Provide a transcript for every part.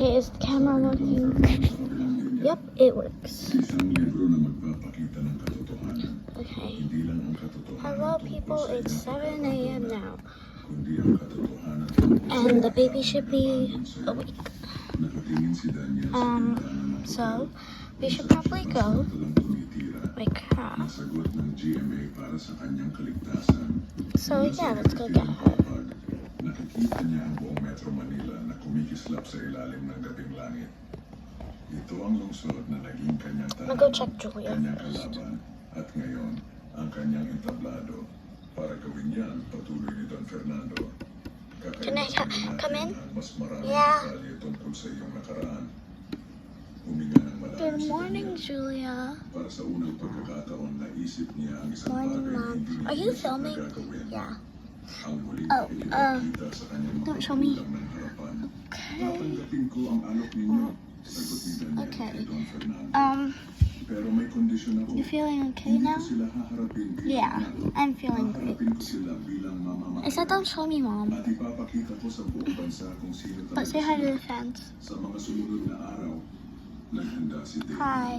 Okay, is the camera working? Yep, it works. Okay. Hello people, it's 7 a.m. now. And the baby should be awake. So we should probably go wake her up. So yeah, let's go get her. Nakikita niya ang buong Metro Manila na kumikislap sa ilalim ng gabing langit. Ito ang lungsod na naging kanyang I'm gonna go check Julia kanyang first. kalaban, at ngayon, ang kanyang entablado. Para gawin yan, patuloy ni Don Fernando. Can I come in? Mas maraming Yeah. detalye tungkol sa iyong nakaraan. Huminga ng malalim Good si morning, Daniel. Julia. Para sa unang pagkakataon, naisip niya ang isang Morning, bagay na Mom. hindi Are you niya filming? nagagawin. Yeah. Ang muling Oh, ipinakita sa kanyang mga don't show me. magulang ng harapan. Okay. Tatanggapin ko ang alok ninyo, sagot ni Daniel Okay. kay Don Fernando. Pero may kondisyon ako. You feeling okay Hindi now? ko sila haharapin bilang Yeah, anak. I'm feeling great. Haharapin ko sila bilang mama. I said don't show me, Mom. At ipapakita ko sa buong bansa kung sino But talaga say hi to sila. the fans. Sa mga sumunod na araw, naghanda si Daniel. Hi.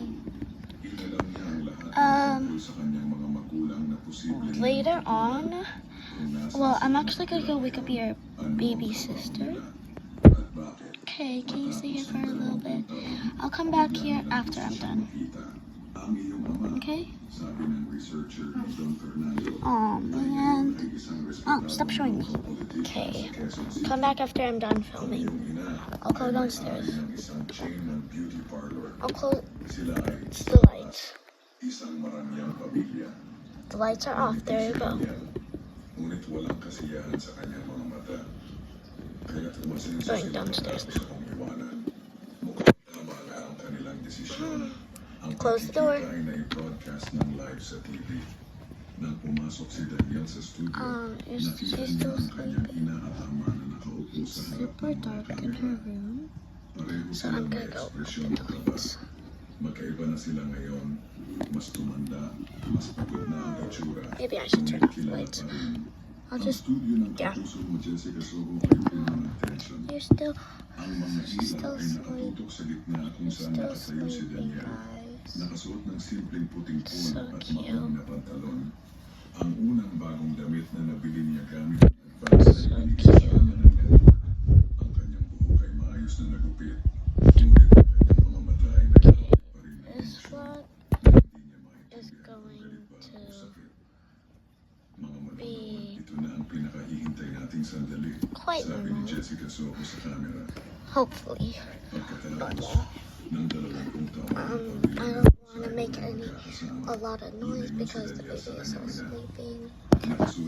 Inalam niya ang lahat ng Um, tungkol sa kanyang mga magulang na posibleng Later on, kung nasa well, I'm sila actually gonna go wake up your ano baby ang sister. nila at bakit. Okay, can you stay here for a little bit? I'll come back here after I'm done. Ang iyong ama, Okay? sabi ng researcher ni Don Fernando, Oh man. ay isang Oh, stop showing me. politiko Okay. sa Quezon City. Come back after I'm done Ang filming. iyong ina I'll go ay downstairs. may-ari ng isang chain ng beauty parlor. I'll close Sila ay the lights. isang marangyang pamilya. The lights are off. There you go. Ngunit walang kasiyahan sa kanyang mga mata. Kaya't umasin sa Going downstairs sa kong iwanan. Mukhang tama nga ang kanilang desisyon. Ang Close the door. pagkikita ay na-broadcast ng live sa TV. Nang pumasok si Daniel sa studio, Is nakita she niya still ang kanyang sleeping? ina at ama na nakaupo sa harap Super ng mga dark in kamera. her room. Pareho So silang I'm may gonna go ekspresyon open ng the kaba. lights. Magkaiba na sila ngayon. Mas tumanda, mas pagod na ang itsura. Maybe I should turn Ngunit off the kilala lights. pa rin. I'll Ang just. studio ng yeah. kapuso mo, Jessica Soho, ay puno ng tension. You're still. Ang mga She's ilaw still ay asleep. nakatutok sa gitna kung You're saan still nakatayo si sleeping, Daniel. guys. Nakasuot ng simpleng puting So polo at cute. maong na pantalon. Ang unang bagong damit na nabili niya gamit ang advance na ibinigay sa kanya ng ganun. Ang kanyang buhok ay maayos na nagupit. Ngunit ang kanyang mga mata ay naglalaro pa rin ng This emosyon vlog na hindi niya is maintindihan kung going galit ba to o sakit. Mga manonood, be ito na ang pinakahihintay nating sandali. quite Sabi ni normal. Jessica Soho sa camera. Hopefully. Pagkatapos ng 20 taon I don't want to make a lot of noise because the baby is still sleeping.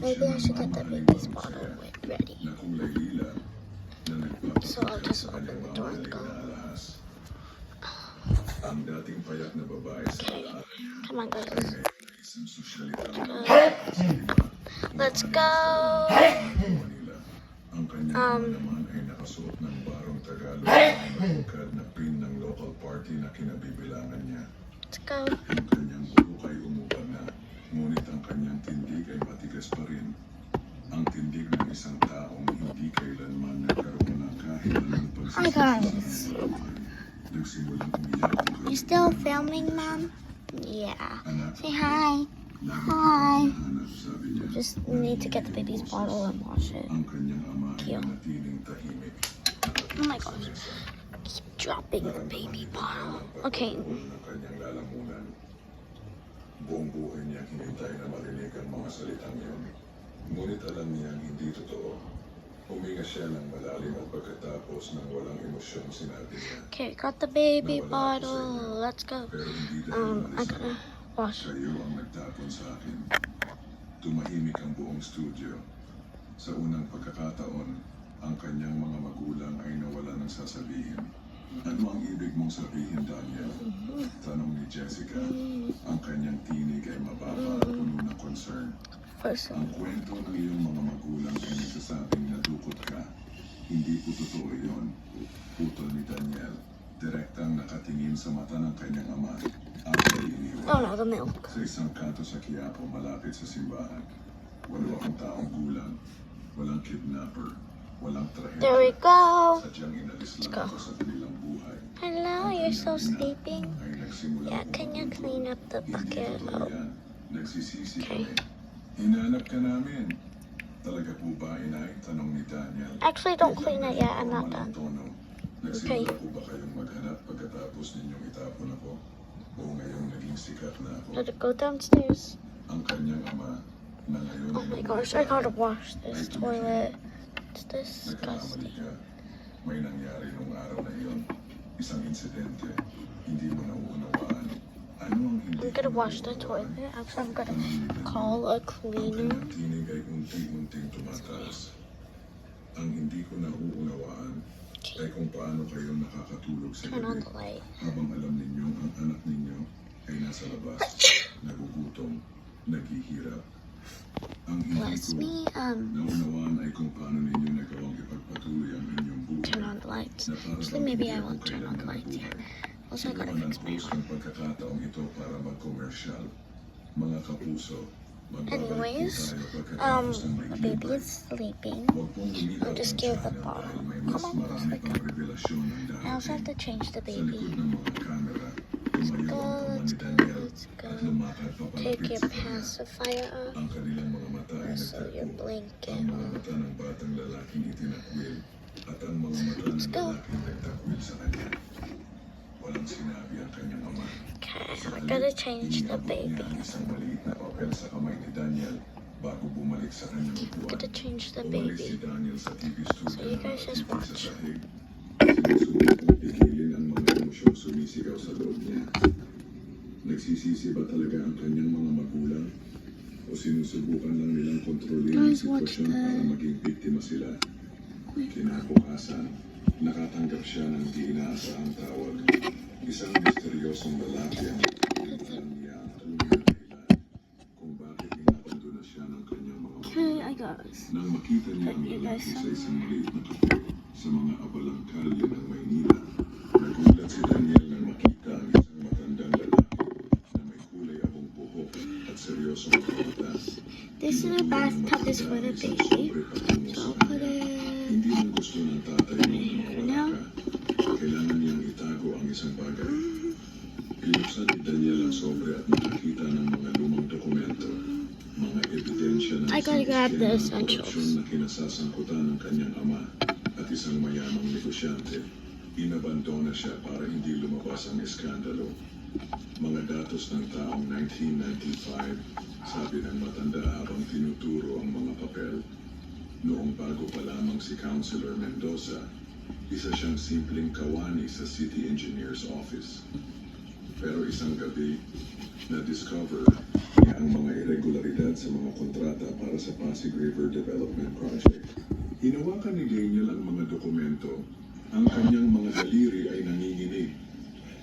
Maybe I should get the baby's bottle ready. na kulay lila na nagpapakita So I'll just sa open kanyang the mga door and maliit go. na alahas. Ang dating payat na babae sa Okay. alaala Come on, guys. ay isang sosyalita ng Let's go. Manila. Ang kanyang ama naman ay nakasuot ng barong Tagalog na matungkad na pin ng local party na kinabibilangan niya. Let's go. Ang kanyang buhok ay umubad na, ngunit ang kanyang tindig ay matigas pa rin. Ang tindig ng isang taong hindi kailanman nagkaroon ng kahit anong Hi, guys. Nagsimulang umiyak ang You still filming, Mom? Yeah. anak. Say hi. Lagi Hi. hinahanap, sabi niya. Just need to get the baby's bottle and wash it. Ang kanyang ama ay Cute. nanatiling tahimik. Oh my gosh. Keep dropping the baby bottle. Okay. Ng kanyang lalamunan. Buong buhay niya hinintay na marinig ang mga salitang iyon. Ngunit alam niyang hindi totoo. Huminga siya ng malalim at pagkatapos ng walang emosyon sinabi niya. Okay, got the baby bottle. Let's go. Pero hindi I'm dahil gonna wash it. kayo ang nagtapon sa akin. Tumahimik ang buong studio. Sa unang pagkakataon, ang kanyang mga magulang ay nawala ng sasabihin. Ano ang ibig mong sabihin, Daniel? Tanong ni Jessica. Ang kanyang tinig ay mababa at puno ng concern. First Ang kwento ng iyong mga magulang ay nagsasabing nadukot ka. Hindi po totoo iyon. Putol ni Daniel. Direktang nakatingin sa mata ng kanyang ama. At ay iniwan. oh no, the milk. Sa isang kanto sa Quiapo, malapit sa simbahan. Wala akong taong gulang. Walang kidnapper. Walang trahedya. There we go. Sadyang inalis lang go. ako sa kanilang buhay. Hello, you're so sleeping. Ay nagsimula Yeah, can you clean up the bucket? Hindi Oh, totoo yan. Nagsisisi Okay. kami. Hinanap ka namin. Talaga po ba, inay? Tanong ni Daniel. actually, don't clean it yet. I'm not done. Nagsimula po ba kayong maghanap pagkatapos ninyong itapon ako? O ngayong naging sikat na ako? Let it go downstairs. Ang kanyang ama na ngayon Oh my gosh, I gotta wash this toilet. It's Nagkakamali disgusting. ka. May nangyari nung araw na iyon. Isang insidente. Hindi mo nauunawaan. Ano ang hindi I'm gonna mo wash the nauunawaan? toilet. Actually, I'm gonna call a Ang cleaner. kanyang tinig ay unti-unting tumataas. Ang hindi ko nauunawaan ay kung paano kayo nakakatulog sa Turn on gabi the light. habang alam ninyo ang anak ninyo ay nasa labas, nagugutom, naghihirap. Ang hindi Bless ko me. naunawaan ay kung paano ninyo nagawang ipagpatuloy ang inyong buhay. Turn on the lights. Na para Actually, bang maybe hindi I ako won't turn on the kailanman lights yet. nabuhay. Also, I gotta Kinuha ng fix my Diyos room. ang pagkakataong ito para mag-commercial. Mga kapuso, magbabalik po Anyways, tayo pagkatapos ng the may baby liban. is sleeping. Huwag pong umilaw I'll just ang give the channel bottle. dahil may Come mas on, marami let's pang go. revelasyon ang I also have to darating. change the Sa likod baby. ng mga kamera, tumayo ang ama Let's ni go, Daniel let's go. at lumakad Take papalapit your sa kanya. pacifier off. Ang kanilang mga mata ay Also, your nagtagpo. blanket Ang mga off. mata ng batang lalaking itinakwil at ang mga mata Let's ng go. lalaking nagtakwil sa kanya. Walang sinabi ang kanyang ama. Okay, Sa I halip, gotta change the iniabot niya baby. ang isang maliit na papel sa kamay ni Daniel bago bumalik sa kanyang upuan. Gotta change the Umalis si baby. Daniel sa TV studio So you guys na just nakatitig watch. sa sahig. Sinusubukang pigilin ang mga emosyong sumisigaw sa loob niya. Nagsisisi ba talaga ang kanyang mga magulang? O sinusubukan lang nilang kontrolin ang Guys, watch sitwasyon para that. maging biktima sila? Kinabukasan, nakatanggap siya ng di inaasahang tawag. Isang misteryosong lalaki ang alam niya ang tunay na dahilan kung bakit inabandona siya ng kanyang mga Okay, magulang. I got this. Nang makita niya ang You guys lalaki sa some? isang maliit na kape sa mga abalang kalye ng Maynila, nagulat si Daniel nang makita ang isang matandang lalaki na may kulay abong buhok at seryosong mga mata. This is a bathtub is for the baby. So I'll put it. Hindi mo gusto ng tatay mo na mawala Now? ka. Kailangan niyang itago ang isang bagay. Pinuksan ni Daniel ang sobre at nakakita ng mga lumang dokumento, mga ebidensya ng I gotta grab the isang essentials. korupsyon na kinasasangkutan ng kanyang ama at isang mayamang negosyante. Inabandona siya para hindi lumabas ang eskandalo. Mga datos ng taong 1995, sabi ng matanda habang tinuturo ang mga papel. Noong bago pa lamang si Councilor Mendoza, isa siyang simpleng kawani sa City Engineer's Office. Pero isang gabi, na-discover niya ang mga irregularidad sa mga kontrata para sa Pasig River Development Project. Hinawakan ni Daniel ang mga dokumento. Ang kanyang mga daliri ay nanginginig.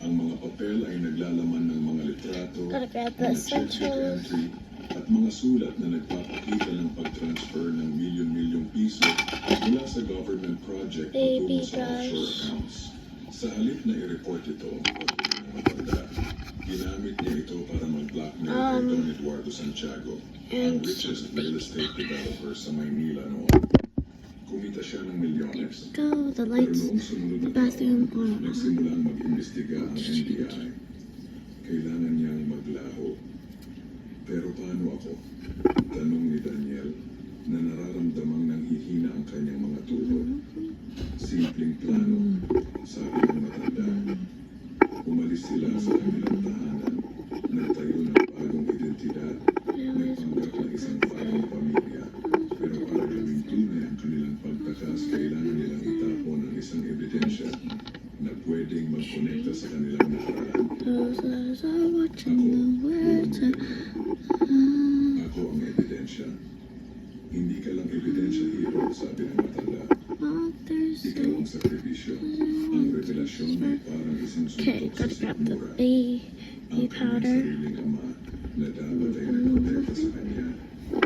Ang mga papel ay naglalaman ng mga litrato, Gotta grab the mga check-check essentials. entry, at mga sulat na nagpapakita ng pag-transfer ng milyon-milyong piso mula sa government project Baby, patungo sa offshore guys. accounts. Sa halip na i-report ito, patuloy ng matanda, ginamit niya ito para mag-blackmail kay Don Eduardo Santiago, ang and richest real estate developer sa Maynila noon. Kumita siya ng milyones. Go, the Pero lights. noong sunod na bathroom taon, on. nagsimulang mag-imbestiga ang NBI. Kailangan niyang maglaho. Pero paano ako? Tanong ni Daniel na nararamdamang nanghihina ang kanyang mga tuhod. Simpleng plano, sabi ng matanda. Umalis sila sa kanilang tahanan. Nagtayo ng bagong identidad. Nagpanggap ng isang bagong pamilya. Pero para gawing tunay ang kanilang pagtakas, kailangan nilang itapon ang isang ebidensya na pwedeng magkonekta sa kanilang nakaraan. Those eyes are watching the words. Ako ang ebidensya. Hindi ka lang ebidensya, hero, sabi ng matanda. Mothers. Ikaw ang sakripisyo. Ang revelasyon ay parang isang Okay, suntok sa gotta grab the sikmura. baby Ang kanyang powder. sariling ama na dapat ay nagprotekta sa kanya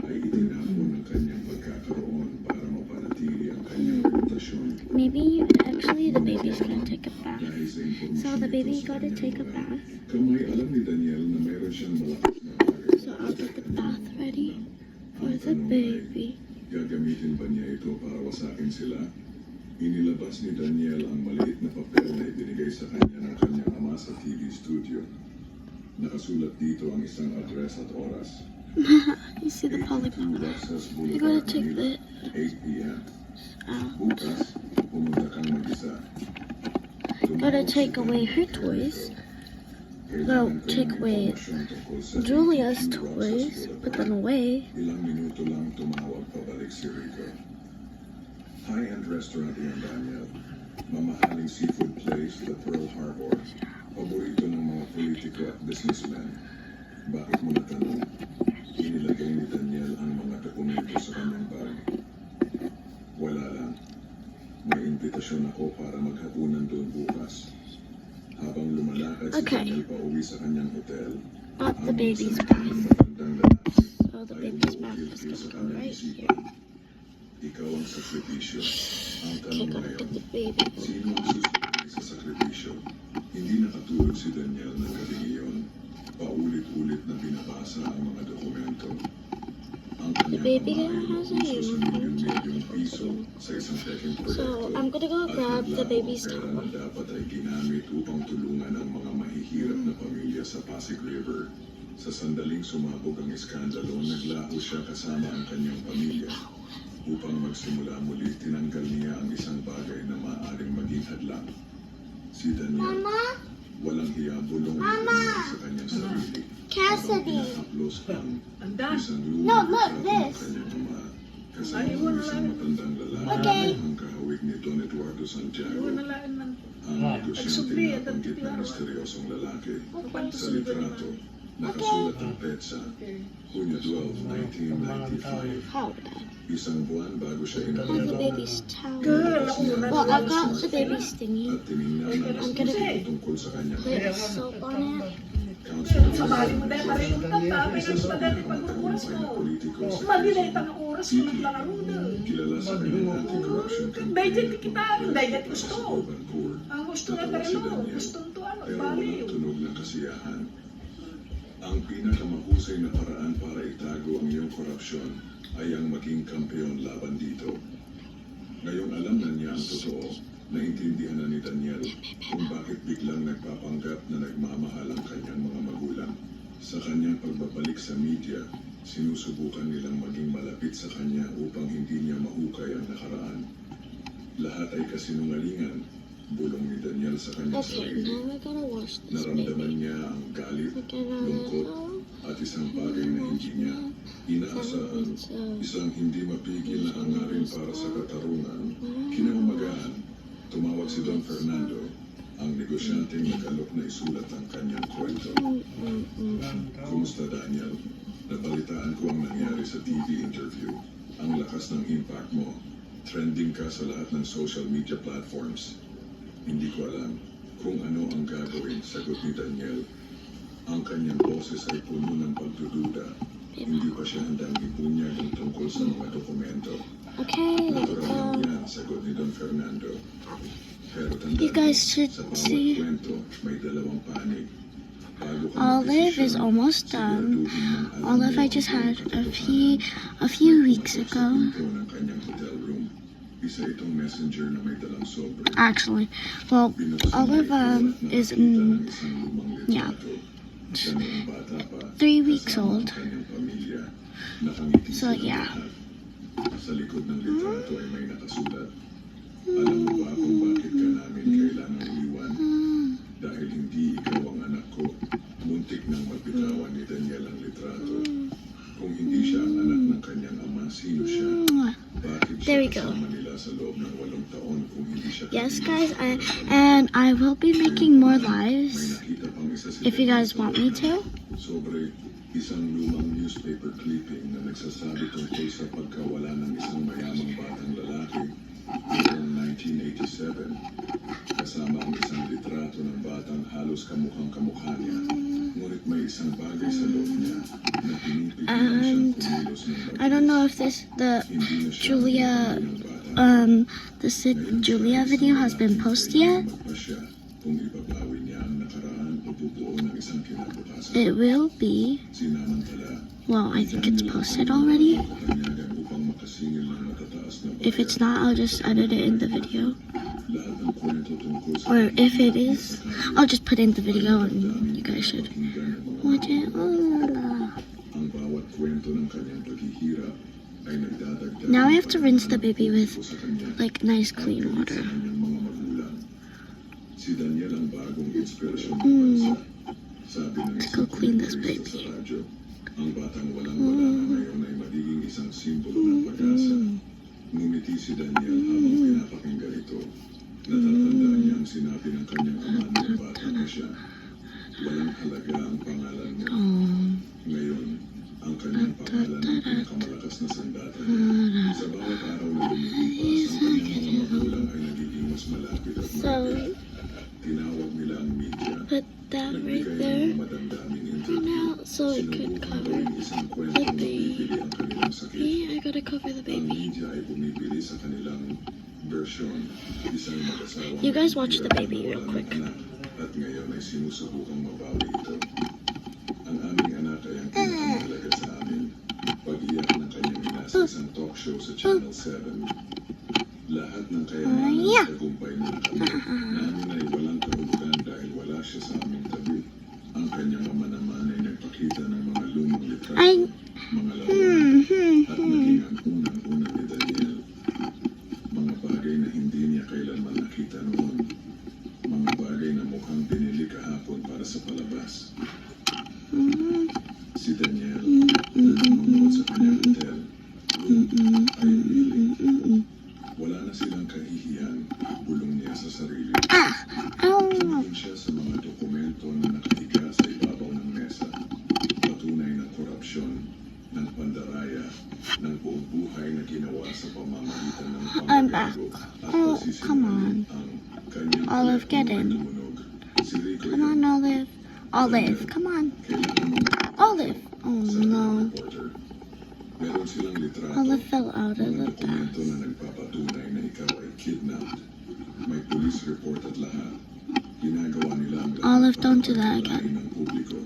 ay itinapon ng kanyang pagkakaroon para mapanatili ang kanyang reputasyon. Maybe actually the baby's gonna take a bath. Dahil sa impormasyon So the baby ito sa gotta kanyang take a mga bath. kamay, alam ni Daniel na mayroon siyang malakas na bagay So sa I'll get the bath ready for Ang the tanong ay, baby. Gagamitin ba niya ito para wasakin sila? Inilabas ni Daniel ang maliit na papel na ibinigay sa kanya ng kanyang ama sa TV studio. Nakasulat dito ang isang address at oras. You see the 82 polygon? Roxas I gotta Boulevard, take Manila, the 8 p.m. out. Bukas, pumunta kang mag-isa. Gotta take away her toys. Well, take away Julia's toys, put them away. Ilang minuto lang tumawag pabalik si Rico. High-end restaurant yan, Daniel. Mamahaling seafood place, the Pearl Harbor. Paborito ng mga politiko at businessmen. Bakit mo natanong? Inilagay ni Daniel ang mga dokumento sa kanyang bag. Wala lang. May imbitasyon ako para maghapunan doon bukas. Habang lumalakad si Okay. Daniel pauwi sa kanyang hotel, Not the ang baby's isang bath. matandang lalaki So the ay baby's bath umuukit is sa gonna go kanyang right isipan. here. Ikaw ang sakripisyo. Ang Okay, tanong gotta ngayon, put the baby. sino ang susunod sa sakripisyo? Hindi nakatulog si Daniel ng gabing iyon. Paulit-ulit na binabasa ang mga dokumento. Ang kanyang baby ama ay girl has a nauuso sa uniform milyon-milyong piso sa isang peking proyekto. So I'm gonna go At grab the naglaho baby's ang pera towel. na dapat ay ginamit upang tulungan ang mga mahihirap na pamilya sa Pasig River. Sa sandaling sumabog ang iskandalo, naglaho siya kasama ang kanyang pamilya. Upang magsimula muli, tinanggal niya ang isang bagay na maaaring maging hadlang. Si Daniel, walang hiya bulong ni Daniel sa kanyang sarili. Cassidy. Habang pinahaplos ang Andan. isang No, lumang look, retrato ng this. kanyang ama. Kasama Ay, ang wala. isang matandang lalaki Okay. ang kahawig ni Don Eduardo Santiago. Iwan na lang man. Ang negosyante Nagsubli, na at banggit ng nagtitirawan. misteryosong lalaki. Kapanto Sa sa litrato, nakasulat ang petsa, Okay. Hunyo 12, 1995. How dad? Isang buwan bago siya Oh, the inabot. baby's towel. Girl, ako muna. Well, I got the baby's thingy. At tiningnan ang I'm gonna asunto tungkol sa kanyang put soap on it. Council Sa bali mo dahil pareho ka pa. May nagpadali pag-uras mo. Mabilit ang oras mo naglalaro na. Kilala sa kanyang anti-corruption campaign. Dahil dyan kita, dahil dyan gusto. sa urban poor. Ang gusto na Natawa si tayo, Daniel, gusto to ano, pero bali. walang tunog ng kasiyahan. Ang pinakamahusay na paraan para itago ang iyong korupsyon ay ang maging kampeon laban dito. Ngayong alam na niya ang totoo, naintindihan na ni Daniel kung bakit biglang nagpapanggap na nagmamahal ang kanyang mga magulang. Sa kanyang pagbabalik sa media, sinusubukan nilang maging malapit sa kanya upang hindi niya mahukay ang nakaraan. Lahat ay kasinungalingan, bulong ni Daniel sa kanyang Okay, sarili. now we're gonna wash this Naramdaman baby. niya ang galit, We're gonna lungkot, at isang bagay na hindi niya inaasahan. Isang hindi mapigil na hangarin para sa katarungan. Kinaumagahan, tumawag si Don Fernando, ang negosyanteng nagalok na isulat ang kanyang kwento. Kumusta, Daniel? Nabalitaan ko ang nangyari sa TV interview. Ang lakas ng impact mo. Trending ka sa lahat ng social media platforms. Hindi ko alam kung ano ang gagawin, sagot ni Daniel. Ang kanyang boses ay puno ng pagdududa. Hindi pa siya handang ibunyag ang tungkol sa mga dokumento. Okay, let it Natural lang go. yan, sagot ni Don Fernando. Pero You guys should sa bawat see. kwento, may dalawang panig. Bago ka Olive is magdesisyon, almost done. siguraduhin mong alam Olive mo I ang just had buong a katotohanan. few weeks Sa ago. pinto ng kanyang hotel room, isa itong messenger na may dalang sobre. Actually, well, Binuksan Olive niya ito at is nakakita ng mm, isang lumang yeah. litrato. Siya noong bata pa, 3 weeks kasama old. ang kanyang pamilya. Nakangiti So, silang yeah. lahat. Sa likod ng litrato ay may nakasulat. Alam mo ba kung bakit ka namin kailangang iwan? Dahil hindi ikaw ang anak ko. Muntik nang magbitawan ni Daniel ang litrato. Kung hindi siya ang anak ng kanyang ama, sino siya? Bakit siya There we go. kasama nila sa loob ng 8 taon kung hindi siya Yes, kabilang guys, sa kanilang pamilya? and I will be making more May lives nakita pang isa si if you Daniel guys sa want me loob to. sobre isang lumang newspaper clipping na nagsasabi tungkol sa pagkawala ng isang mayamang batang lalaki noong 1987. Kasama ang isang litrato ng batang halos kamukhang kamukha niya. Ngunit may isang bagay sa loob niya na pinipigilan siyang And kumilos ng I don't know if the Hindi na siya Julia, ang batang the Julia video has been posted yet. magpasya kung ibabawi niya ang nakaraan o bubuo ng isang kinabukasan. It will be. Sinamantala, Well, I think it's posted already. kapanyagan upang nakasingil ng matataas na If it's not, I'll just edit it in the video. lahat ng kwento tungkol sa Or if it is, I'll just put it in the video and you guys should pakinggan ng mga watch it. ang bawat kwento ng kanyang paghihirap ay nagdadagdag Now I have to rinse the baby with sa kanya like nice clean sa water. kanyang mga magulang. Si Daniel ang bagong inspirasyon ng bansa. Sabi ng Let's go isang clean this komentarista baby. sa radyo, ang batang walang-wala na ngayon ay magiging isang simbolo ng pag-asa. Ngumiti si Daniel habang pinapakinggan ito. Natatandaan niya ang sinabi ng kanyang ama noong bata pa siya. Walang halaga ang pangalan mo. Oh, Ngayon, ang kanyang pangalan ay pinakamalakas na sandata niya. Sa bawat araw na lumilipas, ang kanyang mga magulang ay nagiging mas malapit at so malapit. Tinawag nila ang media. put that right Nagbigay ng there mga madamdaming for interview. now so it could Sinubukan cover gawing isang the kwentong baby. mabibili ang kanilang sakit. Yeah, I gotta cover the Ang baby. media ay bumibili sa kanilang bersyon. Isang mag-asawang You guys watch the naghihirap baby na real walang quick. anak, at ngayon ay sinusubukang mabawi ito. Ang aming anak ay ang pinakamahalaga sa amin. Pag-iyak ng kanyang ina sa isang talk show sa Channel 7. Lahat ng kayamanan at tagumpay na nakamit namin ay walang kahulugan dahil wala siya sa aming tabi. Ang kanyang ama naman ay nagpakita ng mga lumang litrato, I- mga larawan, at naging ang unang-una ni Daniel. Mga bagay na hindi niya kailanman nakita noon. Mga bagay na mukhang binili kahapon para sa palabas. Si Daniel, nanonood sa kanyang hotel. Ay umiling. Wala na silang kahihiyan. Bulong niya sa sarili. Tumingin siya sa mga dokumento na nakahiga sa ibabaw ng mesa. Patunay ng korupsyon, ng pandaraya, ng buong buhay na ginawa sa pamamagitan ng I'm back. panggago at Oh, pagsisinungaling come on. ang kanyang Olive, get telepono ay in. tumunog. Si Rico Come on, Olive. Olive, come on. kailangan mong Olive. Oh sabi ng no. reporter. Meron silang litrato, Olive fell out of mga the dokumento bath. na nagpapatunay na ikaw ay kidnapped. May police report at lahat. Ginagawa nila ang lahat Olive, para don't do that again. pagpalain ng publiko.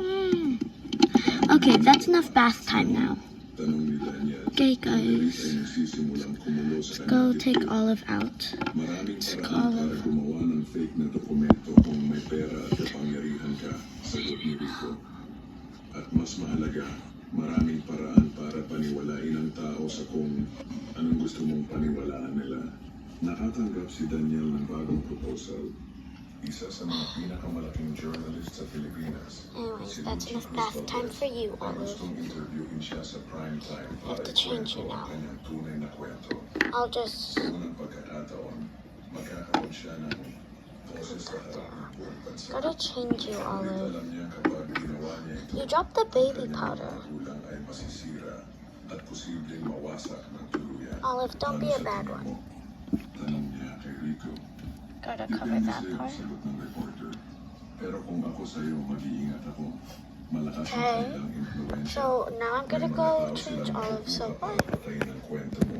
Okay, that's enough bath time now. Tanong ni Daniel, Okay, ang bilis ay guys. nagsisimulang kumulo sa Go kanyang take dibdib. Olive out. Maraming Take paraan para Olive. gumawa ng fake na dokumento kung may pera at kapangyarihan ka, sagot ni Rico. At mas mahalaga, maraming paraan para paniwalain ang tao sa kung anong gusto mong paniwalaan nila. Nakatanggap si Daniel ng bagong proposal. Isa sa mga pinakamalaking journalist sa Pilipinas. Anyways, si that's Lucio enough bath Cruz time for you, Valdez, ay Olive. gustong interviewin siya sa prime time I have para to change ikwento you ang now. kanyang tunay na kwento. I'll just. Sa unang pagkakataon, magkakaroon siya ng boses sa harap ng buong bansa. Gotta change you, Ngunit Olive. alam niya kapag ginawa niya ito, You dropped the baby ang kanyang powder. mga magulang ay masisira at posibleng mawasak ng tuluyan. Olive, don't be Ano a sa bad tingin one. mo? Tanong niya kay Rico. Gotta cover Depende that sa'yo, part. sagot ng reporter. Pero kung ako sa'yo, mag-iingat ako. Malakas ang Okay. kanilang influensya. So now I'm gonna May mga go tao change silang Olive. So kukuha para patayin ang kwento mo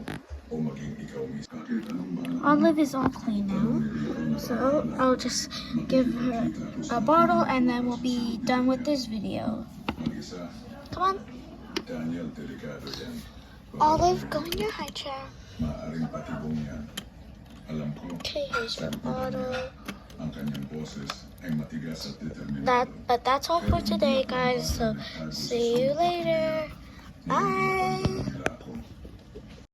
o maging ikaw mismo. Bakit anong balak mo? Olive is all clean now. So I'll just give her a bottle and then we'll be done with this video. Mag-isa, Come on. Daniel, delikado yan. Olive, go in your high chair. Maaaring patibong yan. Alam ko, Okay, here's your bottle. ang kanyang boses ay matigas at determinado. But that's all for today, guys. So see you later. Bye.